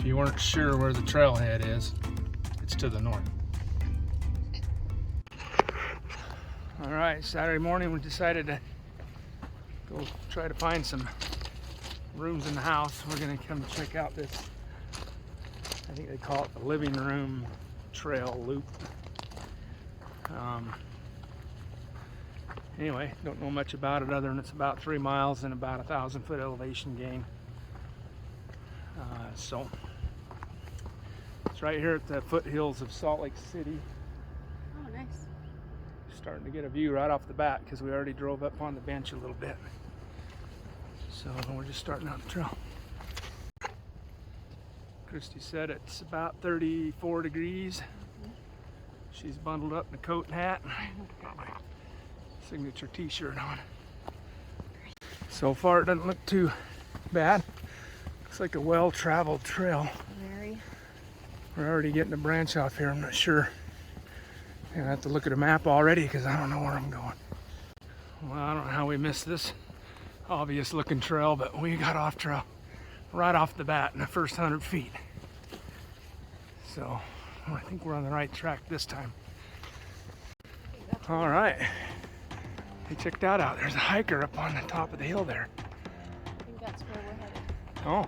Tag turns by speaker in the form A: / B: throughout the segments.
A: If you weren't sure where the trailhead is, it's to the north. All right, Saturday morning we decided to go try to find some rooms in the house. We're gonna come check out this, I think they call it the living room trail loop. Anyway, don't know much about it other than it's about 3 miles and about 1,000-foot elevation gain. So it's right here at the foothills of Saltlakecity.
B: Oh, nice.
A: Starting to get a view right off the bat because we already drove up on the bench a little bit. So we're just starting out the trail. Kristy said it's about 34 degrees. She's bundled up in a coat and hat. Got my signature t-shirt on. So far it doesn't look too bad. Looks like a well-traveled trail.
B: Very.
A: We're already getting a branch off here. I'm not sure. I'm gonna have to look at a map already because I don't know where I'm going. Well, I don't know how we missed this obvious looking trail, but we got off trail right off the bat in the first 100 feet. So I think we're on the right track this time. All right. Hey, check that out. There's a hiker up on the top of the hill there.
B: I think that's where we're headed.
A: Oh.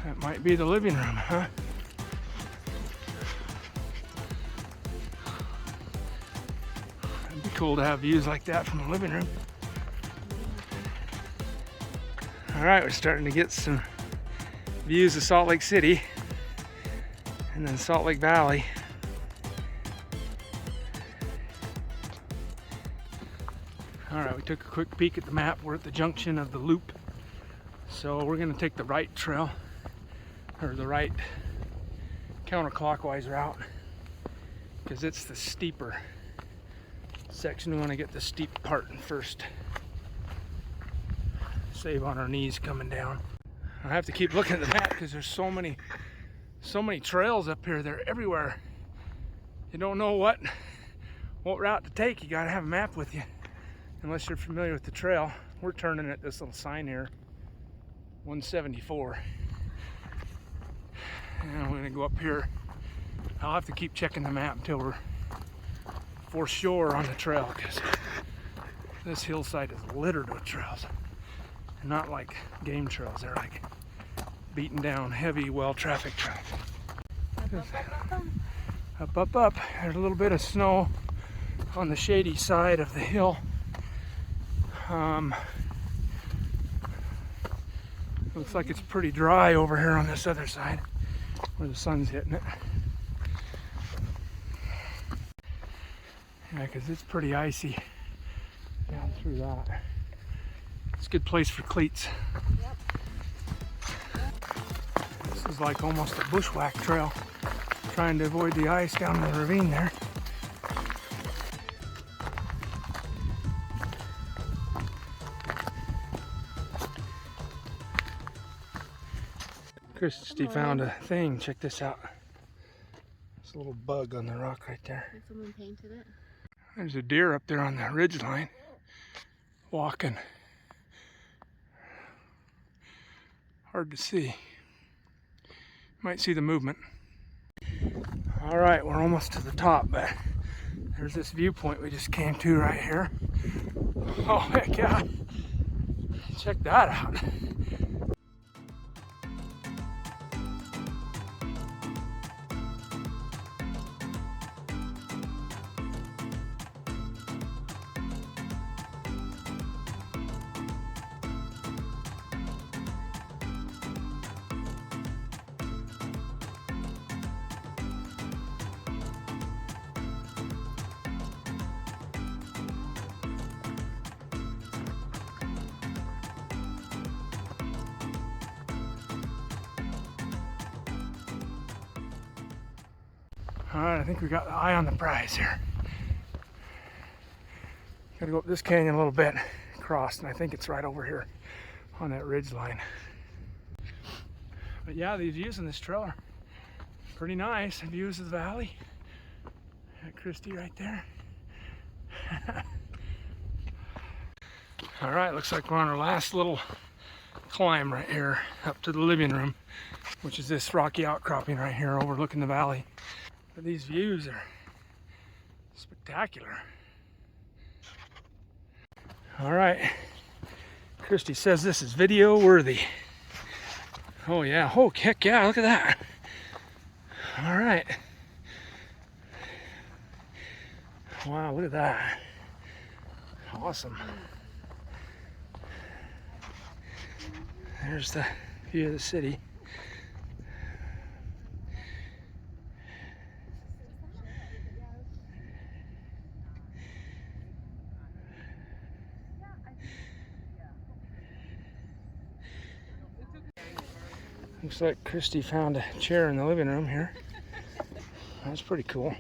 A: That might be the living room, huh? It'd be cool to have views like that from the living room. All right, we're starting to get some views of Salt Lake City and then Salt Lake Valley. All right, we took a quick peek at the map. We're at the junction of the loop. So we're gonna take the right trail, or the right counterclockwise route, because it's the steeper section. We wanna get the steep part first. Save on our knees coming down. I have to keep looking at the map because there's so many trails up here. They're everywhere. You don't know what route to take. You gotta have a map with you, unless you're familiar with the trail. We're turning at this little sign here, 174. And we're gonna go up here. I'll have to keep checking the map until we're for sure on the trail, because this hillside is littered with trails. They're not like game trails, they're like beaten down, heavy, well-trafficked trails. Up, up, up. There's a little bit of snow on the shady side of the hill. Looks like it's pretty dry over here on this other side where the sun's hitting it. Yeah, because it's pretty icy down through that. It's a good place for cleats.
B: Yep.
A: This is like almost a bushwhack trail, trying to avoid the ice down in the ravine there. Kristy found a thing. Check this out. There's a little bug on the rock right there.
B: And someone painted it.
A: There's a deer up there on the ridge line, walking. Hard to see. Might see the movement. All right, we're almost to the top, but there's this viewpoint we just came to right here. Oh heck yeah! Check that out. All right, I think we got the eye on the prize here. Gotta go up this canyon a little bit, across, and I think it's right over here on that ridge line. But yeah, these views in this trail are pretty nice. Views of the valley. Got Kristy right there. All right, looks like we're on our last little climb right here up to the living room. which is this rocky outcropping right here overlooking the valley. But these views are spectacular. All right, Kristy says this is video worthy. Oh yeah, oh heck yeah, look at that. All right. Wow, look at that. Awesome. There's the view of the city. Looks like Kristy found a chair in the living room here. That's pretty cool.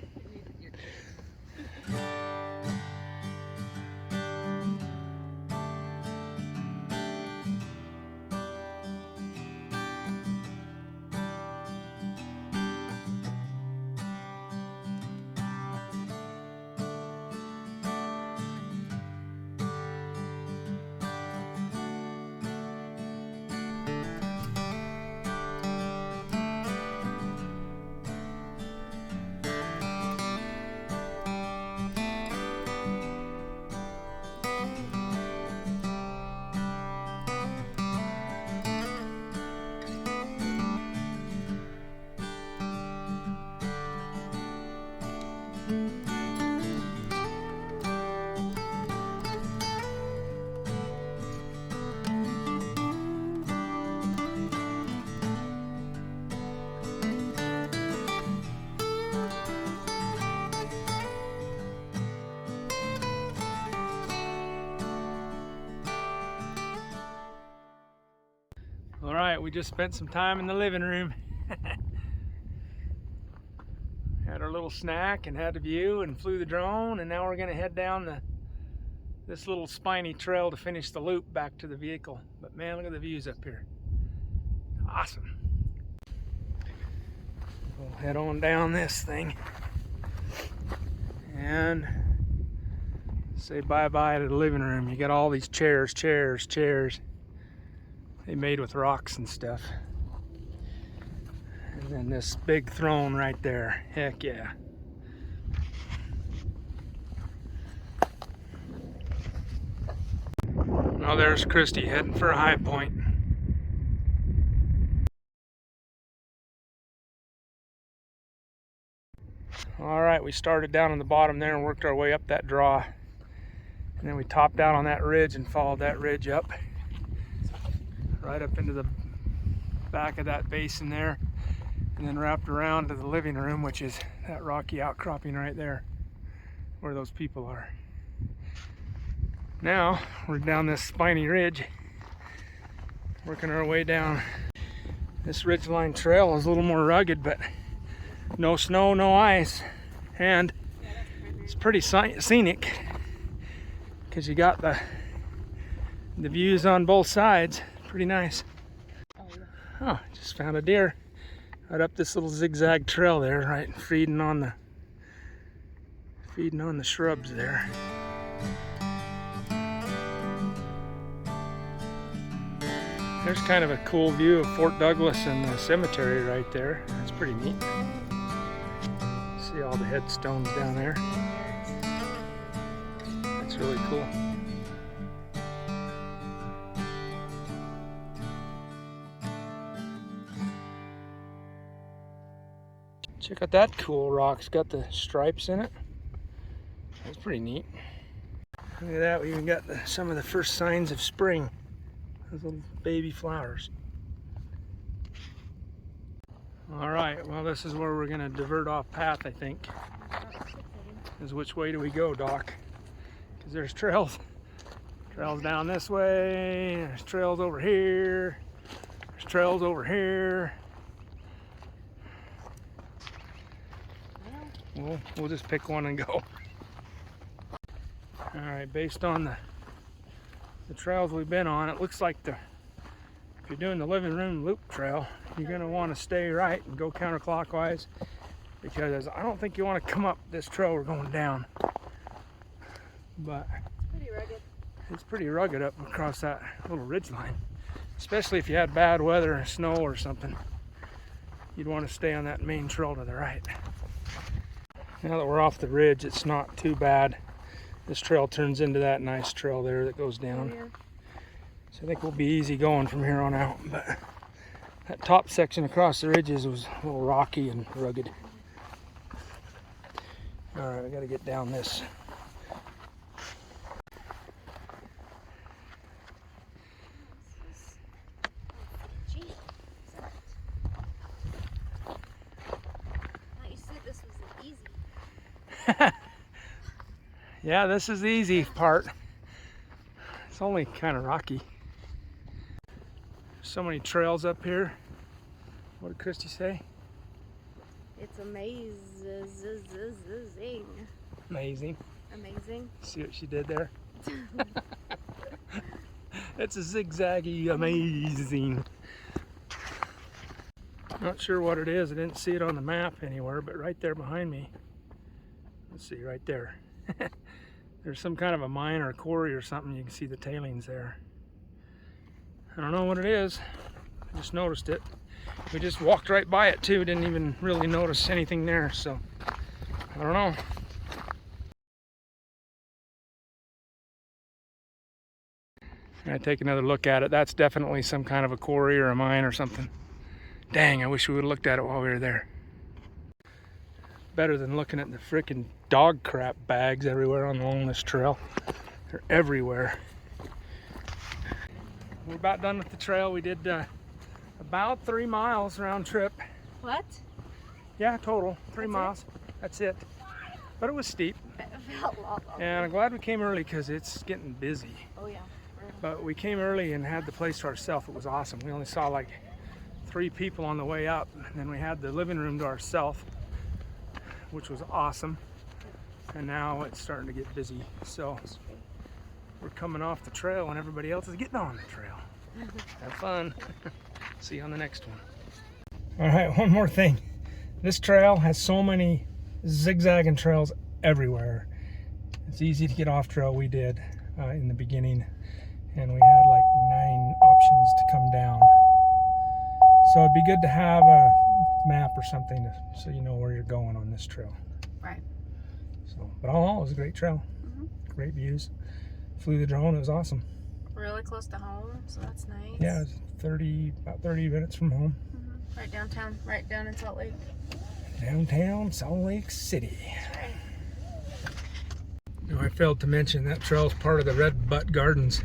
A: All right, we just spent some time in the living room. Had our little snack and had a view and flew the drone, and now we're gonna head down this little spiny trail to finish the loop back to the vehicle. But man, look at the views up here. Awesome. We'll head on down this thing and say bye-bye to the living room. You got all these chairs. They made with rocks and stuff. And then this big throne right there. Heck yeah. Now there's Kristy heading for a high point. All right, we started down on the bottom there and worked our way up that draw. And then we topped out on that ridge and followed that ridge up. Right up into the back of that basin there, and then wrapped around to the living room, which is that rocky outcropping right there where those people are. Now we're down this spiny ridge, working our way down. This ridgeline trail is a little more rugged, but no snow, no ice, and it's pretty scenic because you got the views on both sides. Pretty nice. Oh, just found a deer right up this little zigzag trail there, right, feeding on the shrubs there. There's kind of a cool view of Fort Douglas and the cemetery right there. That's pretty neat. See all the headstones down there. That's really cool. Check out that cool rock. It's got the stripes in it. That's pretty neat. Look at that. We even got some of the first signs of spring. Those little baby flowers. All right. Well, this is where we're going to divert off path, I think. Is which way do we go, Doc? Because there's trails. Trails down this way. There's trails over here. There's trails over here. We'll just pick one and go. All right, based on the trails we've been on, it looks like if you're doing the living room loop trail, you're gonna want to stay right and go counterclockwise, because I don't think you want to come up this trail we're going down. But
B: It's pretty rugged.
A: It's pretty rugged up across that little ridge line, especially if you had bad weather or snow or something. you'd want to stay on that main trail to the right. Now that we're off the ridge, it's not too bad. This trail turns into that nice trail there that goes down.
B: Oh, yeah.
A: So I think we'll be easy going from here on out. But that top section across the ridges was a little rocky and rugged. All right, I got to get down this.
B: Gee, I thought you said this was easy.
A: Yeah, this is the easy part. It's only kind of rocky. So many trails up here. What did Kristy say?
B: It's amazing.
A: Amazing.
B: Amazing.
A: See what she did there? It's a zigzaggy amazing. Not sure what it is. I didn't see it on the map anywhere, but right there behind me. Let's see, right there. There's some kind of a mine or a quarry or something. You can see the tailings there. I don't know what it is. I just noticed it. We just walked right by it too. Didn't even really notice anything there, so I don't know. I take another look at it. That's definitely some kind of a quarry or a mine or something. Dang, I wish we would have looked at it while we were there. Better than looking at the frickin' dog crap bags everywhere along this trail. They're everywhere. We're about done with the trail. We did about 3 miles round trip.
B: What?
A: Yeah, total 3
B: That's
A: miles. That's it. But it was steep.
B: It felt long.
A: And I'm glad we came early because it's getting busy.
B: Oh yeah.
A: But we came early and had the place to ourselves. It was awesome. We only saw like 3 people on the way up, and then we had the living room to ourselves, which was awesome. And now it's starting to get busy. So we're coming off the trail and everybody else is getting on the trail. Have fun. See you on the next one. All right, one more thing. This trail has so many zigzagging trails everywhere. It's easy to get off trail. We did in the beginning, and we had like 9 options to come down. So it'd be good to have a map or something so you know where you're going on this trail.
B: Right.
A: So, but all in all, it was a great trail. Great views. Flew the drone. It was awesome.
B: Really close to home, so that's nice.
A: Yeah, it was about 30 minutes from home.
B: Right downtown, right down in Salt Lake.
A: Downtown Salt Lake City.
B: That's right.
A: Now, I failed to mention that trail is part of the Red Butte Gardens.